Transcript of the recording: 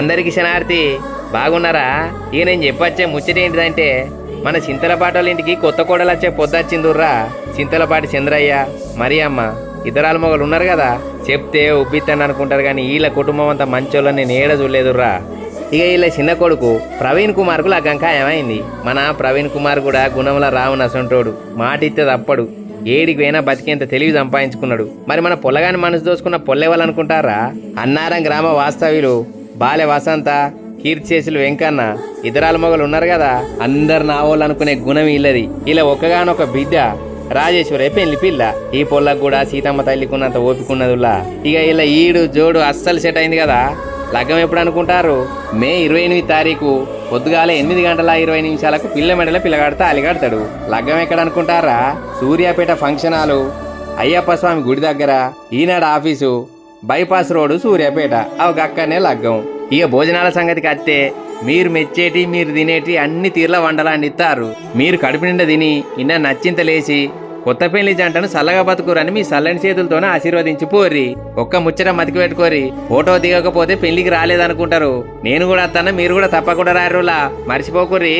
అందరికి శనార్థి బాగున్నారా? ఇక నేను చెప్పొచ్చే ముచ్చట ఏంటిదంటే మన చింతలపాటి వాళ్ళ ఇంటికి కొత్త కోడలు వచ్చే పొద్దొచ్చిందుర్రా. చింతలపాటి చంద్రయ్య మరియమ్మ ఇద్దరాల మొగలు ఉన్నారు కదా, చెప్తే ఉబ్బిత్తాను అనుకుంటారు కానీ వీళ్ళ కుటుంబం అంతా మంచోళ్ళని నేను ఏడ చూడలేదుర్రా. ఇక వీళ్ళ చిన్న కొడుకు ప్రవీణ్ కుమార్కు లగ్గం ఖాయమైంది. మన ప్రవీణ్ కుమార్ కూడా గుణంలో రావున అసంటోడు, మాట ఇస్తే తప్పడు. ఏడికి పోయినా బతికేంత తెలివి సంపాదించుకున్నాడు. మరి మన పొల్లగాని మనసు దోసుకున్న పొల్లెవాళ్ళనుకుంటారా? అన్నారం గ్రామ వాస్తవ్యులు బాలె వసంత, కీర్తిశేషులు వెంకన్న ఇద్దరాల మొగలు ఉన్నారు కదా, అందరు నా వాళ్ళు అనుకునే గుణం ఇల్లది. ఇలా ఒక్కగానొక బిడ్డ రాజేశ్వరి పెళ్లి పిల్ల. ఈ పొల్లకు కూడా సీతమ్మ తల్లికున్నంత ఓపికన్నదిలా. ఇక ఇలా ఈడు జోడు అస్సలు సెట్ అయింది కదా. లగ్గం ఎప్పుడు అనుకుంటారు? మే 28 తారీఖు పొద్దుగాల 8 గంటల 20 నిమిషాలకు పిల్ల మెడల పిల్లగాడితే అలిగడతాడు. లగ్గం ఎక్కడ అనుకుంటారా? సూర్యాపేట ఫంక్షన్ హాలు, అయ్యప్ప స్వామి గుడి దగ్గర, ఈనాడు ఆఫీసు, బైపాస్ రోడ్డు, సూర్యాపేట. అక్కడనే లగ్గం. ఇక భోజనాల సంగతికి అత్తే మీరు మెచ్చేటి మీరు తినేటి అన్ని తీర్ల వండలాండి ఇస్తారు. మీరు కడుపు నిండా తిని ఇన్న నచ్చింత లేచి కొత్త పెళ్లి జంటను సల్లగా బతుకురని మీ సల్లని చేతులతోనే ఆశీర్వదించి పోర్రి. ఒక్క ముచ్చట మతికి పెట్టుకోరి. ఫోటో దిగకపోతే పెళ్లికి రాలేదనుకుంటారు. నేను కూడా వస్తాను, మీరు కూడా తప్పకుండా రారులా మర్చిపోకుర్రి.